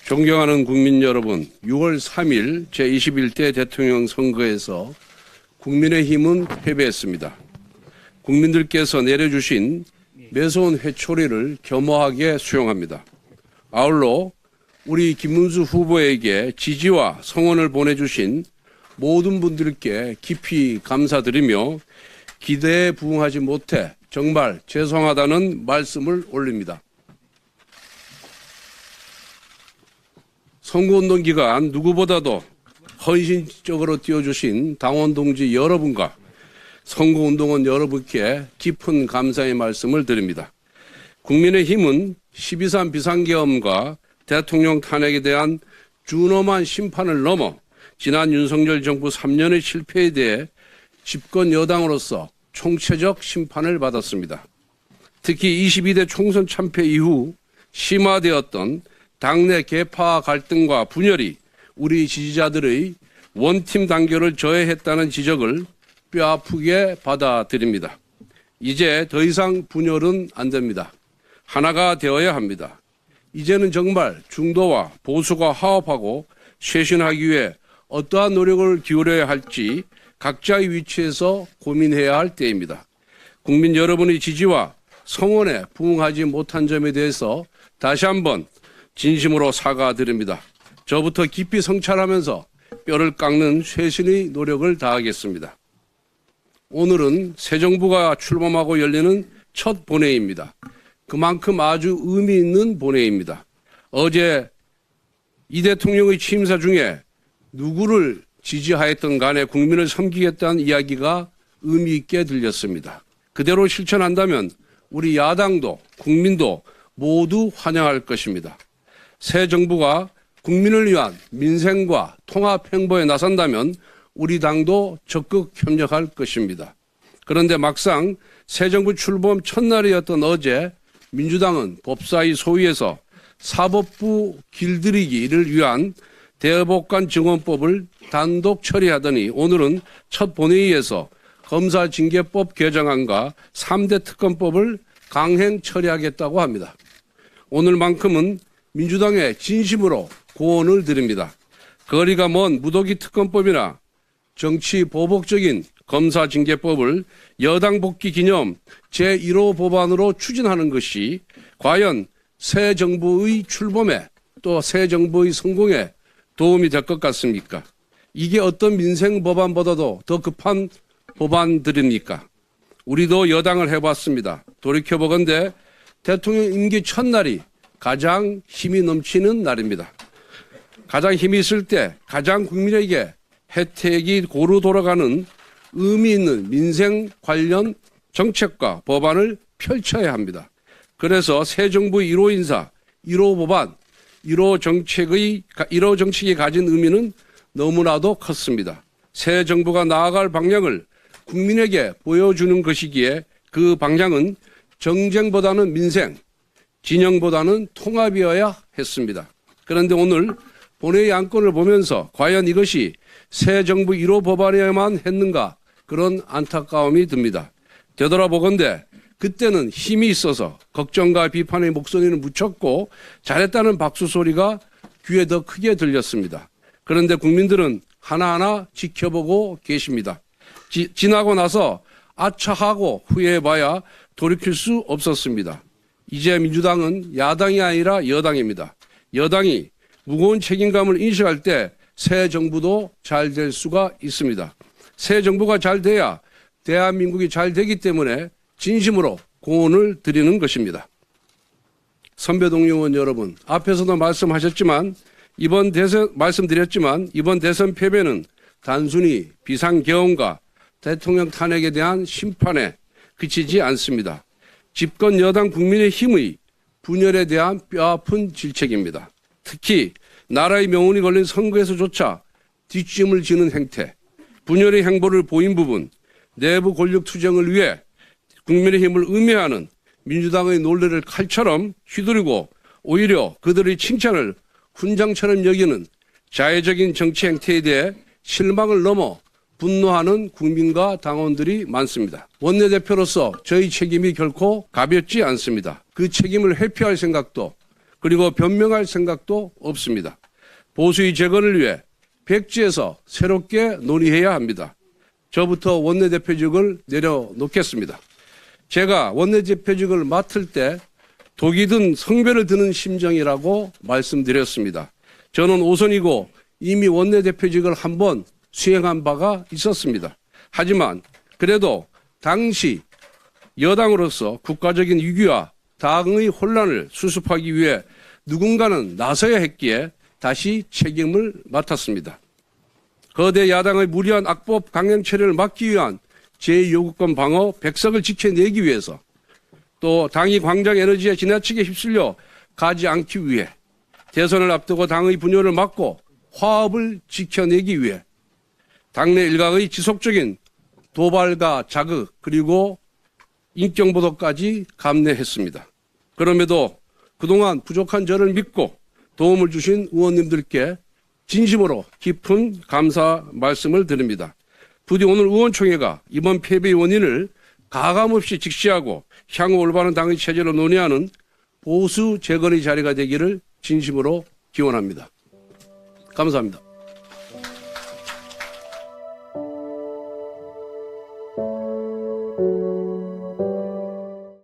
존경하는 국민 여러분, 6월 3일 제21대 대통령 선거에서 국민의힘은 패배했습니다. 국민들께서 내려주신 매서운 회초리를 겸허하게 수용합니다. 아울러 우리 김문수 후보에게 지지와 성원을 보내주신 모든 분들께 깊이 감사드리며 기대에 부응하지 못해 정말 죄송하다는 말씀을 올립니다. 선거운동 기간 누구보다도 헌신적으로 뛰어주신 당원 동지 여러분과 선거운동원 여러분께 깊은 감사의 말씀을 드립니다. 국민의힘은 12.3 비상계엄과 대통령 탄핵에 대한 준엄한 심판을 넘어 지난 윤석열 정부 3년의 실패에 대해 집권 여당으로서 총체적 심판을 받았습니다. 특히 22대 총선 참패 이후 심화되었던 당내 계파 갈등과 분열이 우리 지지자들의 원팀 단결을 저해했다는 지적을 뼈아프게 받아들입니다. 이제 더 이상 분열은 안 됩니다. 하나가 되어야 합니다. 이제는 정말 중도와 보수가 화합하고 쇄신하기 위해 어떠한 노력을 기울여야 할지 각자의 위치에서 고민해야 할 때입니다. 국민 여러분의 지지와 성원에 부응하지 못한 점에 대해서 다시 한번 진심으로 사과드립니다. 저부터 깊이 성찰하면서 뼈를 깎는 쇄신의 노력을 다하겠습니다. 오늘은 새 정부가 출범하고 열리는 첫 본회의입니다. 그만큼 아주 의미 있는 본회의입니다. 어제 이 대통령의 취임사 중에 누구를 지지하였던 간에 국민을 섬기겠다는 이야기가 의미 있게 들렸습니다. 그대로 실천한다면 우리 야당도 국민도 모두 환영할 것입니다. 새 정부가 국민을 위한 민생과 통합 행보에 나선다면 우리 당도 적극 협력할 것입니다. 그런데 막상 새 정부 출범 첫날이었던 어제 민주당은 법사위 소위에서 사법부 길들이기를 위한 대법관 증언법을 단독 처리하더니 오늘은 첫 본회의에서 검사징계법 개정안과 3대 특검법을 강행 처리하겠다고 합니다. 오늘만큼은 민주당에 진심으로 고언을 드립니다. 거리가 먼 무더기 특검법이나 정치 보복적인 검사징계법을 여당 복귀 기념 제1호 법안으로 추진하는 것이 과연 새 정부의 출범에 또 새 정부의 성공에 도움이 될 것 같습니까? 이게 어떤 민생 법안보다도 더 급한 법안들입니까? 우리도 여당을 해봤습니다. 돌이켜보건대 대통령 임기 첫날이 가장 힘이 넘치는 날입니다. 가장 힘이 있을 때 가장 국민에게 혜택이 고루 돌아가는 의미 있는 민생 관련 정책과 법안을 펼쳐야 합니다. 그래서 새 정부의 1호 인사, 1호 법안, 1호 정책이 가진 의미는 너무나도 컸습니다. 새 정부가 나아갈 방향을 국민에게 보여주는 것이기에 그 방향은 정쟁보다는 민생, 진영보다는 통합이어야 했습니다. 그런데 오늘 본회의 안건을 보면서 과연 이것이 새 정부 1호 법안에만 했는가 그런 안타까움이 듭니다. 되돌아보건대 그때는 힘이 있어서 걱정과 비판의 목소리는 묻혔고 잘했다는 박수 소리가 귀에 더 크게 들렸습니다. 그런데 국민들은 하나하나 지켜보고 계십니다. 지나고 나서 아차하고 후회해봐야 돌이킬 수 없었습니다. 이제 민주당은 야당이 아니라 여당입니다. 여당이 무거운 책임감을 인식할 때 새 정부도 잘 될 수가 있습니다. 새 정부가 잘 돼야 대한민국이 잘 되기 때문에 진심으로 고언을 드리는 것입니다. 선배 동료 의원 여러분, 앞에서도 말씀드렸지만 이번 대선 패배는 단순히 비상계엄과 대통령 탄핵에 대한 심판에 그치지 않습니다. 집권 여당 국민의힘의 분열에 대한 뼈아픈 질책입니다. 특히 나라의 명운이 걸린 선거에서조차 뒷짐을 지는 행태, 분열의 행보를 보인 부분, 내부 권력 투쟁을 위해 국민의힘을 음해하는 민주당의 논리를 칼처럼 휘두르고 오히려 그들의 칭찬을 훈장처럼 여기는 자해적인 정치 행태에 대해 실망을 넘어 분노하는 국민과 당원들이 많습니다. 원내대표로서 저희 책임이 결코 가볍지 않습니다. 그 책임을 회피할 생각도 그리고 변명할 생각도 없습니다. 보수의 재건을 위해 백지에서 새롭게 논의해야 합니다. 저부터 원내대표직을 내려놓겠습니다. 제가 원내대표직을 맡을 때 독이 든 성배를 드는 심정이라고 말씀드렸습니다. 저는 오선이고 이미 원내대표직을 한번 수행한 바가 있었습니다. 하지만 그래도 당시 여당으로서 국가적인 위기와 당의 혼란을 수습하기 위해 누군가는 나서야 했기에 다시 책임을 맡았습니다. 거대 야당의 무리한 악법 강행 처리를 막기 위한 제2요구권 방어 100석을 지켜내기 위해서 또 당이 광장 에너지에 지나치게 휩쓸려 가지 않기 위해 대선을 앞두고 당의 분열을 막고 화합을 지켜내기 위해 당내 일각의 지속적인 도발과 자극 그리고 인격보도까지 감내했습니다. 그럼에도 그동안 부족한 저를 믿고 도움을 주신 의원님들께 진심으로 깊은 감사 말씀을 드립니다. 부디 오늘 의원총회가 이번 패배의 원인을 가감없이 직시하고 향후 올바른 당의 체제로 논의하는 보수 재건의 자리가 되기를 진심으로 기원합니다. 감사합니다.